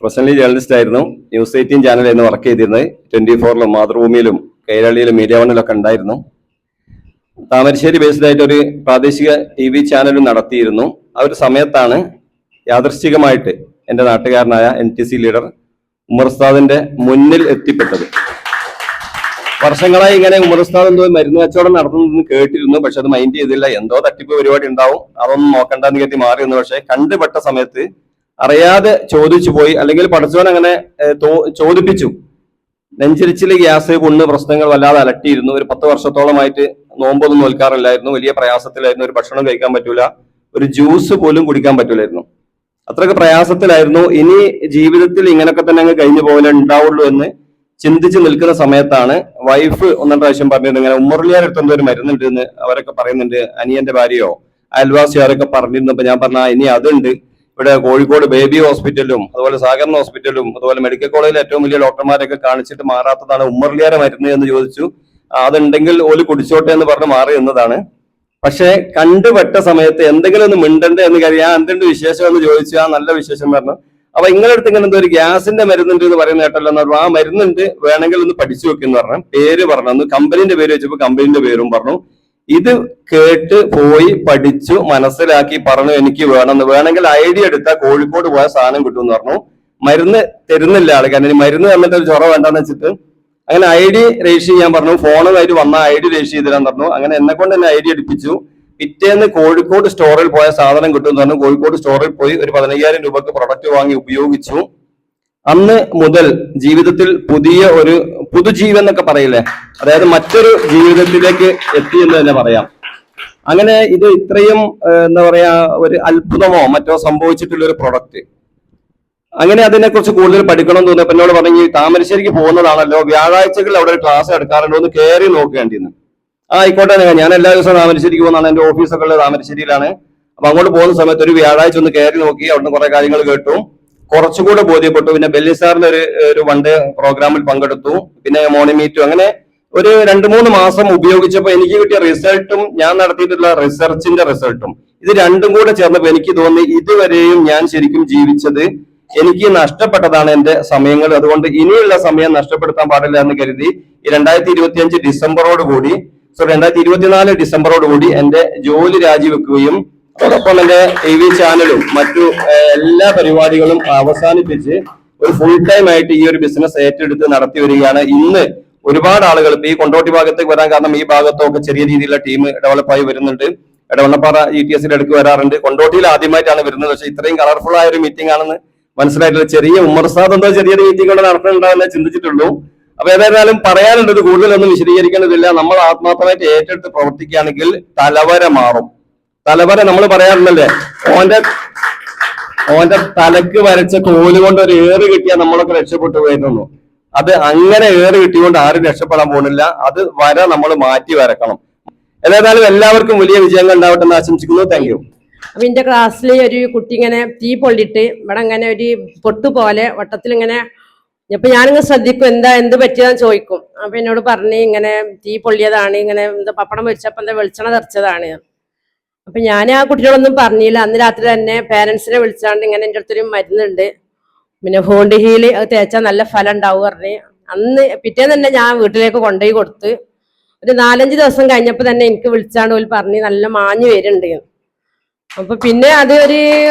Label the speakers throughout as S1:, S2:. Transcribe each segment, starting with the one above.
S1: Professionally journalist ആയിരുന്നു. News 18 ചാനലായിരുന്നു work ചെയ്തിരുന്നത്. 24-ലും മാതൃഭൂമിയിലും കൈരളിയിലും media വണ്ണിലൊക്കെ ഉണ്ടായിരുന്നു. താമരശ്ശേരി ബേസ്ഡ് ആയിട്ട് ഒരു പ്രാദേശിക TV ചാനലും നടത്തിയിരുന്നു. ആ ഒരു സമയത്താണ് യാദൃശ്ചികമായിട്ട് എൻ്റെ നാട്ടുകാരനായ NTC ലീഡർ ഉമർ ഉസ്താദിന്റെ മുന്നിൽ എത്തിപ്പെട്ടത്. വർഷങ്ങളായി ഇങ്ങനെ ഉമർ ഉസ്താദ് എന്തോ മരുന്ന് കച്ചവടം നടത്തുന്നതെന്ന് കേട്ടിരുന്നു. പക്ഷെ അത് മൈൻഡ് ചെയ്തില്ല. എന്തോ തട്ടിപ്പ് പരിപാടി ഉണ്ടാവും, അതൊന്നും നോക്കണ്ടെന്ന് കരുതി മാറി വന്നു. പക്ഷെ കണ്ടുപെട്ട സമയത്ത് അറിയാതെ ചോദിച്ചു പോയി, അല്ലെങ്കിൽ പഠിച്ചവൻ അങ്ങനെ ചോദിപ്പിച്ചു. നെഞ്ചിരിച്ചില്, ഗ്യാസ്, പുണ്ണ് പ്രശ്നങ്ങൾ വല്ലാതെ അലട്ടിയിരുന്നു. ഒരു 10 വർഷത്തോളമായിട്ട് നോമ്പൊന്നും നോൽക്കാറില്ലായിരുന്നു. വലിയ പ്രയാസത്തിലായിരുന്നു. ഒരു ഭക്ഷണം കഴിക്കാൻ പറ്റൂല, ഒരു ജ്യൂസ് പോലും കുടിക്കാൻ പറ്റൂലായിരുന്നു. അത്രയ്ക്ക് പ്രയാസത്തിലായിരുന്നു. ഇനി ജീവിതത്തിൽ ഇങ്ങനൊക്കെ തന്നെ അങ്ങ് കഴിഞ്ഞു പോലെ ഉണ്ടാവുള്ളൂ എന്ന് ചിന്തിച്ച് നിൽക്കുന്ന സമയത്താണ് വൈഫ് 1-2 പ്രാവശ്യം പറഞ്ഞിരുന്നു, ഇങ്ങനെ ഉമ്മർലിയാർ അടുത്തെന്തോ ഒരു മരുന്നുണ്ട് എന്ന് അവരൊക്കെ പറയുന്നുണ്ട്. അനിയന്റെ ഭാര്യയോ അയൽവാസിയോ അവരൊക്കെ പറഞ്ഞിരുന്നപ്പോ ഞാൻ പറഞ്ഞ ഇനി അതുണ്ട്. ഇവിടെ കോഴിക്കോട് ബേബി ഹോസ്പിറ്റലും അതുപോലെ സാഗർണ ഹോസ്പിറ്റലും അതുപോലെ മെഡിക്കൽ കോളേജിലെ ഏറ്റവും വലിയ ഡോക്ടർമാരൊക്കെ കാണിച്ചിട്ട് മാറാത്തതാണ് ഉമ്മർലിയാരെ മരുന്ന് എന്ന് ചോദിച്ചു. അതുണ്ടെങ്കിൽ ഓല് കുടിച്ചോട്ടെ എന്ന് പറഞ്ഞ് മാറി എന്നതാണ്. പക്ഷെ കണ്ടുപെട്ട സമയത്ത് എന്തെങ്കിലും ഒന്ന് മിണ്ടണ്ടേ എന്ന് കരുതി എന്തുണ്ട് വിശേഷം എന്ന് ചോദിച്ചു. നല്ല വിശേഷം പറഞ്ഞു. അപ്പൊ നിങ്ങളടുത്ത് ഇങ്ങനെ എന്തോ ഒരു ഗ്യാസിന്റെ മരുന്നുണ്ട് എന്ന് പറയുന്ന കേട്ടല്ലോ എന്ന് പറഞ്ഞു. ആ മരുന്നുണ്ട്, വേണമെങ്കിൽ ഒന്ന് പഠിച്ചു വെക്കെന്ന് പറഞ്ഞു. പേര് പറഞ്ഞു, കമ്പനിന്റെ പേര് വെച്ചപ്പോ കമ്പനിന്റെ പേരും പറഞ്ഞു. ഇത് കേട്ട് പോയി പഠിച്ചു മനസ്സിലാക്കി പറഞ്ഞു എനിക്ക് വേണമെന്ന്. വേണമെങ്കിൽ ഐഡിയ എടുത്താൽ കോഴിക്കോട് പോയ സാധനം കിട്ടുമെന്ന് പറഞ്ഞു. മരുന്ന് തരുന്നില്ല ആള്, കാരണം മരുന്ന് തന്നിട്ട് ഒരു ചൊറ വേണ്ടെന്ന് വെച്ചിട്ട് അങ്ങനെ ID രജിസ്റ്റർ ചെയ്യാൻ പറഞ്ഞു. ഫോണുമായിട്ട് വന്ന ID രജിസ്റ്റർ ചെയ്തിടാൻ പറഞ്ഞു. അങ്ങനെ എന്നെ കൊണ്ട് തന്നെ ID എടുപ്പിച്ചു. പിറ്റേന്ന് കോഴിക്കോട് സ്റ്റോറിൽ പോയ സാധനം കിട്ടുമെന്ന് പറഞ്ഞു. കോഴിക്കോട് സ്റ്റോറിൽ പോയി ഒരു 15,000 രൂപക്ക് പ്രൊഡക്റ്റ് വാങ്ങി ഉപയോഗിച്ചു. അന്ന് മുതൽ ജീവിതത്തിൽ പുതിയ ഒരു പുതുജീവൻ എന്നൊക്കെ പറയില്ലേ, അതായത് മറ്റൊരു ജീവിതത്തിലേക്ക് എത്തി എന്ന് തന്നെ പറയാം. അങ്ങനെ ഇത് ഇത്രയും എന്താ പറയാ ഒരു അത്ഭുതമോ മറ്റോ സംഭവിച്ചിട്ടുള്ള ഒരു പ്രൊഡക്റ്റ്. അങ്ങനെ അതിനെക്കുറിച്ച് കൂടുതൽ പഠിക്കണം എന്ന് തോന്നിയപ്പോൾ എന്നോട് പറഞ്ഞു, താമരശ്ശേരിക്ക് പോകുന്നതാണല്ലോ, വ്യാഴാഴ്ചകളിൽ അവിടെ ഒരു ക്ലാസ് എടുക്കാറുണ്ടോ എന്ന് കയറി നോക്കേണ്ടിന്ന്. ആയിക്കോട്ടെ, ഞാൻ എല്ലാ ദിവസവും താമരശ്ശേരിക്ക് പോകുന്നതാണ്. എന്റെ ഓഫീസൊക്കെ ഉള്ളത് താമരശ്ശേരിയിലാണ്. അപ്പൊ അങ്ങോട്ട് പോകുന്ന സമയത്ത് ഒരു വ്യാഴാഴ്ച ഒന്ന് കയറി നോക്കി. അവിടുന്ന് കുറെ കാര്യങ്ങൾ കേട്ടു, കുറച്ചുകൂടെ ബോധ്യപ്പെട്ടു. പിന്നെ ബെല്ലി സാറിന്റെ ഒരു 1 ഡേ പ്രോഗ്രാമിൽ പങ്കെടുത്തു. പിന്നെ മോർണിംഗ് മീറ്റും. അങ്ങനെ ഒരു 2-3 മാസം ഉപയോഗിച്ചപ്പോൾ എനിക്ക് കിട്ടിയ റിസൾട്ടും ഞാൻ നടത്തിയിട്ടുള്ള റിസർച്ചിന്റെ റിസൾട്ടും ഇത് രണ്ടും കൂടെ ചേർന്നപ്പോൾ എനിക്ക് തോന്നി ഇതുവരെയും ഞാൻ ശരിക്കും ജീവിച്ചത് എനിക്ക് നഷ്ടപ്പെട്ടതാണ് എന്റെ സമയങ്ങൾ. അതുകൊണ്ട് ഇനിയുള്ള സമയം നഷ്ടപ്പെടുത്താൻ പാടില്ല എന്ന് കരുതി ഈ 2025 ഡിസംബറോടുകൂടി 2024 ഡിസംബറോടുകൂടി എന്റെ ജോലി രാജിവെക്കുകയും അതോടൊപ്പം എന്റെ TV ചാനലും മറ്റു എല്ലാ പരിപാടികളും അവസാനിപ്പിച്ച് ഒരു ഫുൾ ടൈം ആയിട്ട് ഈ ഒരു ബിസിനസ് ഏറ്റെടുത്ത് നടത്തി വരികയാണ്. ഇന്ന് ഒരുപാട് ആളുകൾ ഈ കൊണ്ടോട്ടി ഭാഗത്തേക്ക് വരാൻ കാരണം ഈ ഭാഗത്തൊക്കെ ചെറിയ രീതിയിലുള്ള ടീം ഡെവലപ്പായി വരുന്നുണ്ട്. എടവണ്ണപ്പാറ GTS ഇടയ്ക്ക് വരാറുണ്ട്. കൊണ്ടോട്ടിയിൽ ആദ്യമായിട്ടാണ് വരുന്നത്. പക്ഷെ ഇത്രയും കളർഫുൾ ആയ ഒരു മീറ്റിംഗ് ആണെന്ന് മനസ്സിലായിട്ടുള്ള ചെറിയ ഉമർ ഉസ്താദ് എന്തോ ചെറിയൊരു മീറ്റിംഗ് കൊണ്ട് നടത്തുന്നുണ്ടാവുന്ന ചിന്തിച്ചിട്ടുള്ളൂ. അപ്പൊ ഏതായാലും പറയാനുള്ളത് കൂടുതലൊന്നും വിശദീകരിക്കേണ്ടതില്ല. നമ്മൾ ആത്മാർത്ഥമായിട്ട് ഏറ്റെടുത്ത് പ്രവർത്തിക്കുകയാണെങ്കിൽ തലവര മാറും. തലവര നമ്മൾ പറയാറുണ്ടല്ലേ, ഓന്റെ തലക്ക് വരച്ച കോല് കൊണ്ട് ഒരു ഏറ് കിട്ടിയാൽ നമ്മളൊക്കെ രക്ഷപ്പെട്ടു പോയിരുന്നു. അത് അങ്ങനെ ഏറ് കിട്ടിക്കൊണ്ട് ആരും രക്ഷപ്പെടാൻ പോകുന്നില്ല. അത് വര നമ്മൾ മാറ്റി വരക്കണം. ഏതായാലും എല്ലാവർക്കും വലിയ വിജയങ്ങൾ ഉണ്ടാവട്ടെ എന്ന് ആശംസിക്കുന്നു. Thank you.
S2: അപ്പൊ എന്റെ ക്ലാസ്സിൽ ഒരു കുട്ടി ഇങ്ങനെ തീ പൊള്ളിട്ട് ഇവിടെ ഇങ്ങനെ ഒരു പൊട്ടു പോലെ വട്ടത്തിൽ ഇങ്ങനെ, അപ്പൊ ഞാനിങ്ങനെ ശ്രദ്ധിക്കും എന്ത് പറ്റിയതാന്ന് ചോദിക്കും. അപ്പൊ എന്നോട് പറഞ്ഞ് ഇങ്ങനെ തീ പൊള്ളിയതാണ്, ഇങ്ങനെ എന്താ പപ്പടം പൊരിച്ചപ്പോ എന്താ വെളിച്ചെണ്ണ തെറിച്ചതാണ്. അപ്പൊ ഞാൻ ആ കുട്ടികളൊന്നും പറഞ്ഞില്ല. അന്ന് രാത്രി തന്നെ പേരൻസിനെ വിളിച്ചാണ്ട് ഇങ്ങനെ എൻ്റെ അടുത്തൊരു മരുന്നുണ്ട്, പിന്നെ ഹോണ്ട് ഹീല്, അത് തേച്ചാൽ നല്ല ഫലം ഉണ്ടാവും പറഞ്ഞ് അന്ന് പിറ്റേന്ന് തന്നെ ഞാൻ വീട്ടിലേക്ക് കൊണ്ടുപോയി കൊടുത്ത്. ഒരു 4-5 ദിവസം കഴിഞ്ഞപ്പോൾ തന്നെ എനിക്ക് വിളിച്ചാണ്ട് ഓല് പറഞ്ഞ് നല്ല മാഞ്ഞു വരുന്നുണ്ട്. അപ്പൊ പിന്നെ അത് ഒരു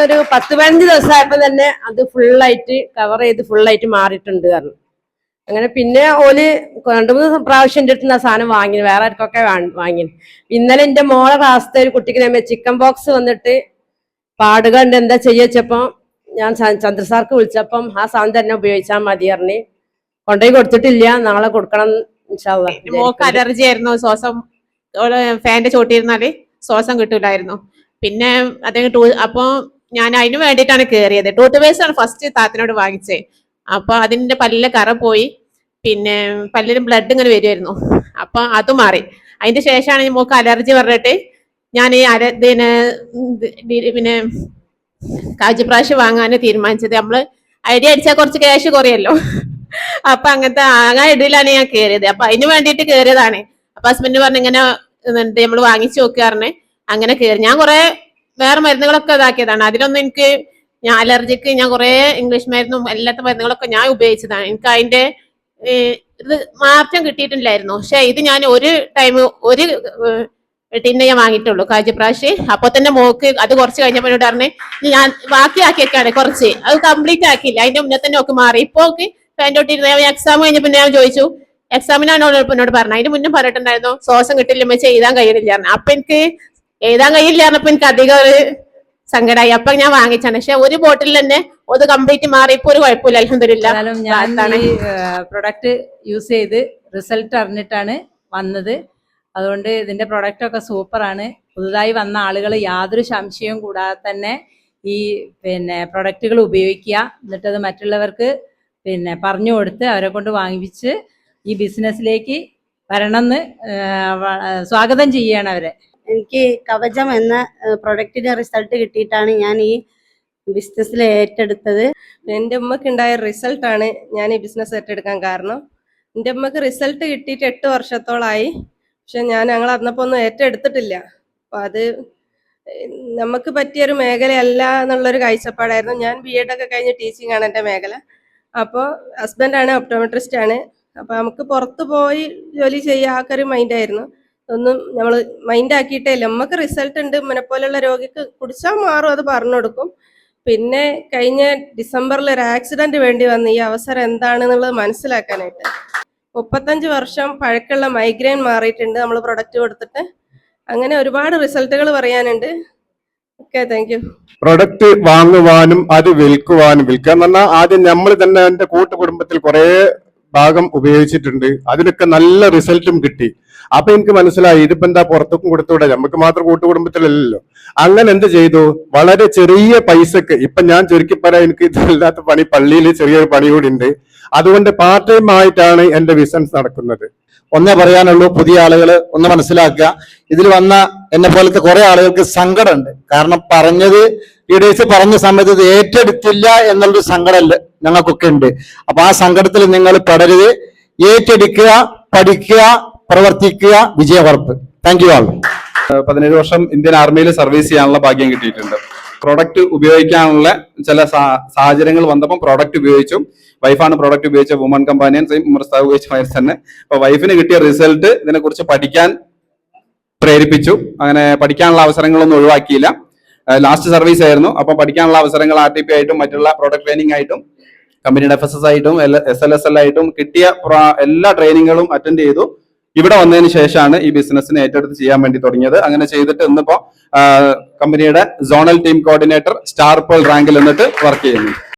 S2: 10-15 ദിവസമായപ്പോ തന്നെ അത് ഫുള്ളായിട്ട് കവർ ചെയ്ത് ഫുള്ളായിട്ട് മാറിയിട്ടുണ്ട് പറഞ്ഞു. അങ്ങനെ പിന്നെ ഓല് 2-3 പ്രാവശ്യം എൻ്റെ അടുത്ത് ആ സാധനം വാങ്ങി, വേറെ ആർക്കൊക്കെ വാങ്ങി. ഇന്നലെ എൻ്റെ മോളെ ക്ലാസ്സിലെ ഒരു കുട്ടിക്ക് ചിക്കൻ ബോക്സ് വന്നിട്ട് പാടുക ഉണ്ട്, എന്താ ചെയ്യച്ചപ്പം ഞാൻ ചന്ദ്രസാർക്ക് വിളിച്ചപ്പം ആ സാധനം തന്നെ ഉപയോഗിച്ചാൽ മതി പറഞ്ഞ് കൊണ്ടുപോയി കൊടുത്തിട്ടില്ല. നാളെ കൊടുക്കണം ഇൻഷാ അല്ലാഹ്.
S3: മോക്ക് അലർജി ആയിരുന്നു, ശ്വാസം ഫാന്റെ ചോട്ടിരുന്നാല് ശ്വാസം കിട്ടൂലായിരുന്നു. പിന്നെ അദ്ദേഹം അപ്പൊ ഞാൻ അതിന് വേണ്ടിയിട്ടാണ് കയറിയത്. ടൂത്ത് പേസ്റ്റ് ആണ് ഫസ്റ്റ് താത്തനോട് വാങ്ങിച്ചത്. അപ്പൊ അതിന്റെ പല്ലിലെ കറ പോയി, പിന്നെ പല്ലിലും ബ്ലഡ് ഇങ്ങനെ വരുമായിരുന്നു. അപ്പൊ അത് മാറി. അതിന്റെ ശേഷമാണ് മോക്ക് അലർജി പറഞ്ഞിട്ട് ഞാൻ ഈ പിന്നെ കാഴ്ചപ്രാവശ്യം വാങ്ങാൻ തീരുമാനിച്ചത്. നമ്മള് ഐഡിയ അടിച്ചാൽ കുറച്ച് ക്യാഷ് കുറയല്ലോ. അപ്പൊ അങ്ങനത്തെ ഇടയിലാണ് ഞാൻ കയറിയത്. അപ്പൊ അതിന് വേണ്ടിയിട്ട് കയറിയതാണ്. അപ്പൊ ഹസ്ബൻഡ് പറഞ്ഞു ഇങ്ങനെ നമ്മൾ വാങ്ങിച്ചു നോക്കാറിന്. അങ്ങനെ കയറി ഞാൻ കുറെ വേറെ മരുന്നുകളൊക്കെ ഇതാക്കിയതാണ്. അതിലൊന്നും എനിക്ക് ഞാൻ അലർജിക്ക് ഞാൻ കുറേ ഇംഗ്ലീഷ് മരുന്നും എല്ലാത്ത മരുന്നുകളൊക്കെ ഞാൻ ഉപയോഗിച്ചതാണ്. എനിക്ക് അതിന്റെ ഇത് മാറ്റം കിട്ടിയിട്ടില്ലായിരുന്നു. പക്ഷെ ഇത് ഞാൻ ഒരു ടൈം ഒരു ടിന്നെ ഞാൻ വാങ്ങിയിട്ടുള്ളൂ കാജപ്രാശ്. അപ്പൊ തന്നെ മോക്ക് അത് കുറച്ച് കഴിഞ്ഞപ്പോൾ എന്നോട് പറഞ്ഞ് ഞാൻ ബാക്കിയാക്കിയൊക്കെയാണ് കുറച്ച്, അത് കംപ്ലീറ്റ് ആക്കിയില്ല. അതിന്റെ മുന്നേ തന്നെ ഒക്കെ മാറി. ഇപ്പൊ പാൻറ്റോട്ടിരുന്ന എക്സാം കഴിഞ്ഞപ്പോൾ ഞാൻ ചോദിച്ചു, എക്സാമിനാണ് എന്നോട് പറഞ്ഞത്. അതിന് മുന്നേ പറഞ്ഞിട്ടുണ്ടായിരുന്നു ശ്വാസം കിട്ടില്ല വെച്ച് എഴുതാൻ കഴിയണില്ല. അപ്പൊ എനിക്ക് എഴുതാൻ കഴിയില്ല പറഞ്ഞപ്പോ എനിക്ക് അധികം ഒരു സങ്കടമായി. അപ്പൊ ഞാൻ വാങ്ങിച്ചാണ്. പക്ഷെ ഒരു ബോട്ടിൽ തന്നെ അത് കംപ്ലീറ്റ് മാറി. ഇപ്പൊ ഒരു കുഴപ്പമില്ല, അൽഹംദുലില്ലാ.
S4: ഞാൻ ഈ പ്രൊഡക്റ്റ് യൂസ് ചെയ്ത് റിസൾട്ട് അറിഞ്ഞിട്ടാണ് വന്നത്. അതുകൊണ്ട് ഇതിന്റെ പ്രൊഡക്റ്റ് ഒക്കെ സൂപ്പറാണ്. പുതുതായി വന്ന ആളുകൾ യാതൊരു സംശയവും കൂടാതെ തന്നെ ഈ പ്രൊഡക്റ്റുകൾ ഉപയോഗിക്കുക. എന്നിട്ടത് മറ്റുള്ളവർക്ക് പറഞ്ഞു കൊടുത്ത് അവരെ കൊണ്ട് വാങ്ങിപ്പിച്ച് ഈ ബിസിനസ്സിലേക്ക് വരണമെന്ന് സ്വാഗതം ചെയ്യാണ് അവരെ.
S5: എനിക്ക് കവചം എന്ന പ്രൊഡക്റ്റിന്റെ റിസൾട്ട് കിട്ടിയിട്ടാണ് ഞാൻ ഈ ബിസിനസ്സിൽ ഏറ്റെടുത്തത്.
S6: എൻ്റെ ഉമ്മക്ക് ഉണ്ടായ റിസൾട്ടാണ് ഞാൻ ഈ ബിസിനസ് ഏറ്റെടുക്കാൻ കാരണം. എൻ്റെ ഉമ്മക്ക് റിസൾട്ട് കിട്ടിയിട്ട് 8 വർഷത്തോളമായി. പക്ഷെ ഞങ്ങൾ അന്നപ്പോൾ ഒന്നും ഏറ്റെടുത്തിട്ടില്ല. അപ്പോൾ അത് നമുക്ക് പറ്റിയൊരു മേഖലയല്ല എന്നുള്ളൊരു കാഴ്ചപ്പാടായിരുന്നു. ഞാൻ BEd ഒക്കെ കഴിഞ്ഞ് ടീച്ചിങ് ആണ് എൻ്റെ മേഖല. അപ്പോൾ ഹസ്ബൻഡാണ് ഒപ്റ്റോമെട്രിസ്റ്റ് ആണ്. അപ്പോൾ നമുക്ക് പുറത്ത് പോയി ജോലി ചെയ്യാത്തൊരു മൈൻഡായിരുന്നു. ഒന്നും നമ്മൾ മൈൻഡ് ആക്കിയിട്ടേ ഇല്ല. നമുക്ക് റിസൾട്ട് ഉണ്ട്, പോലെയുള്ള രോഗിക്ക് കുടിച്ചാൽ മാറും, അത് പറഞ്ഞു കൊടുക്കും. പിന്നെ കഴിഞ്ഞ ഡിസംബറിൽ ഒരു ആക്സിഡന്റ് വേണ്ടി വന്ന് ഈ അവസരം എന്താണെന്നുള്ളത് മനസ്സിലാക്കാനായിട്ട്. 35 വർഷം പഴക്കമുള്ള മൈഗ്രെയിൻ മാറിയിട്ടുണ്ട് നമ്മൾ പ്രൊഡക്റ്റ് കൊടുത്തിട്ട്. അങ്ങനെ ഒരുപാട് റിസൾട്ടുകൾ പറയാനുണ്ട്. Okay, thank you.
S7: പ്രൊഡക്റ്റ് വാങ്ങുവാനും അത് വിൽക്കുക എന്ന് പറഞ്ഞാൽ ആദ്യം നമ്മൾ തന്നെ എന്റെ കൂട്ടുകുടുംബത്തിൽ കുറെ ഭാഗം ഉപയോഗിച്ചിട്ടുണ്ട്. അതിനൊക്കെ നല്ല റിസൾട്ടും കിട്ടി. അപ്പൊ എനിക്ക് മനസ്സിലായി ഇതിപ്പോ എന്താ പുറത്തേക്കും കൊടുത്തുകൂടെ, നമുക്ക് മാത്രം കൂട്ടുകുടുംബത്തിലല്ലല്ലോ. അങ്ങനെ എന്ത് ചെയ്തു, വളരെ ചെറിയ പൈസക്ക്, ഇപ്പൊ ഞാൻ ചുരുക്കി പറയാം, എനിക്ക് ഇതില്ലാത്ത പണി പള്ളിയിൽ ചെറിയൊരു പണി കൂടി ഉണ്ട്. അതുകൊണ്ട് പാർട്ട് ടൈം ആയിട്ടാണ് എന്റെ ബിസിനസ് നടക്കുന്നത്.
S8: ഒന്നേ പറയാനുള്ളൂ, പുതിയ ആളുകൾ ഒന്ന് മനസ്സിലാക്കുക. ഇതിൽ വന്ന എന്നെ പോലത്തെ കുറെ ആളുകൾക്ക് സങ്കടമുണ്ട്. കാരണം പറഞ്ഞത് ലീഡേഴ്സ് പറഞ്ഞ സമയത്ത് ഇത് ഏറ്റെടുത്തില്ല എന്നുള്ളൊരു സങ്കടം ഞങ്ങൾക്കൊക്കെ ഉണ്ട്. അപ്പൊ ആ സങ്കടത്തിൽ നിങ്ങൾ പെടരുത്. ഏറ്റെടുക്കുക, പഠിക്കുക, പ്രവർത്തിക്കുക, വിജയം ഉറപ്പ്. Thank you all.
S1: 17 വർഷം ഇന്ത്യൻ ആർമിയിൽ സർവീസ് ചെയ്യാനുള്ള ഭാഗ്യം കിട്ടിയിട്ടുണ്ട്. പ്രൊഡക്റ്റ് ഉപയോഗിക്കാനുള്ള ചില സാഹചര്യങ്ങൾ വന്നപ്പോൾ പ്രൊഡക്റ്റ് ഉപയോഗിച്ചു. വൈഫാണ് പ്രൊഡക്റ്റ് ഉപയോഗിച്ച വുമൺ കമ്പാനിയൻ ഉപയോഗിച്ച ഫയർസ് തന്നെ. അപ്പൊ വൈഫിന് കിട്ടിയ റിസൾട്ട് ഇതിനെക്കുറിച്ച് പഠിക്കാൻ പ്രേരിപ്പിച്ചു. അങ്ങനെ പഠിക്കാനുള്ള അവസരങ്ങളൊന്നും ഒഴിവാക്കിയില്ല. ലാസ്റ്റ് സർവീസ് ആയിരുന്നു. അപ്പം പഠിക്കാനുള്ള അവസരങ്ങൾ RTP ആയിട്ടും മറ്റുള്ള പ്രൊഡക്റ്റ് ട്രെയിനിങ് ആയിട്ടും കമ്പനിയുടെ FSS ആയിട്ടും SLSL ആയിട്ടും കിട്ടിയ എല്ലാ ട്രെയിനിങ്ങുകളും അറ്റൻഡ് ചെയ്തു. ഇവിടെ വന്നതിന് ശേഷമാണ് ഈ ബിസിനസ്സിനെ ഏറ്റെടുത്ത് ചെയ്യാൻ വേണ്ടി തുടങ്ങിയത്. അങ്ങനെ ചെയ്തിട്ട് ഇന്നിപ്പോ കമ്പനിയുടെ zonal team coordinator star pearl റാങ്കിൽ എന്നിട്ട് വർക്ക് ചെയ്യുന്നു.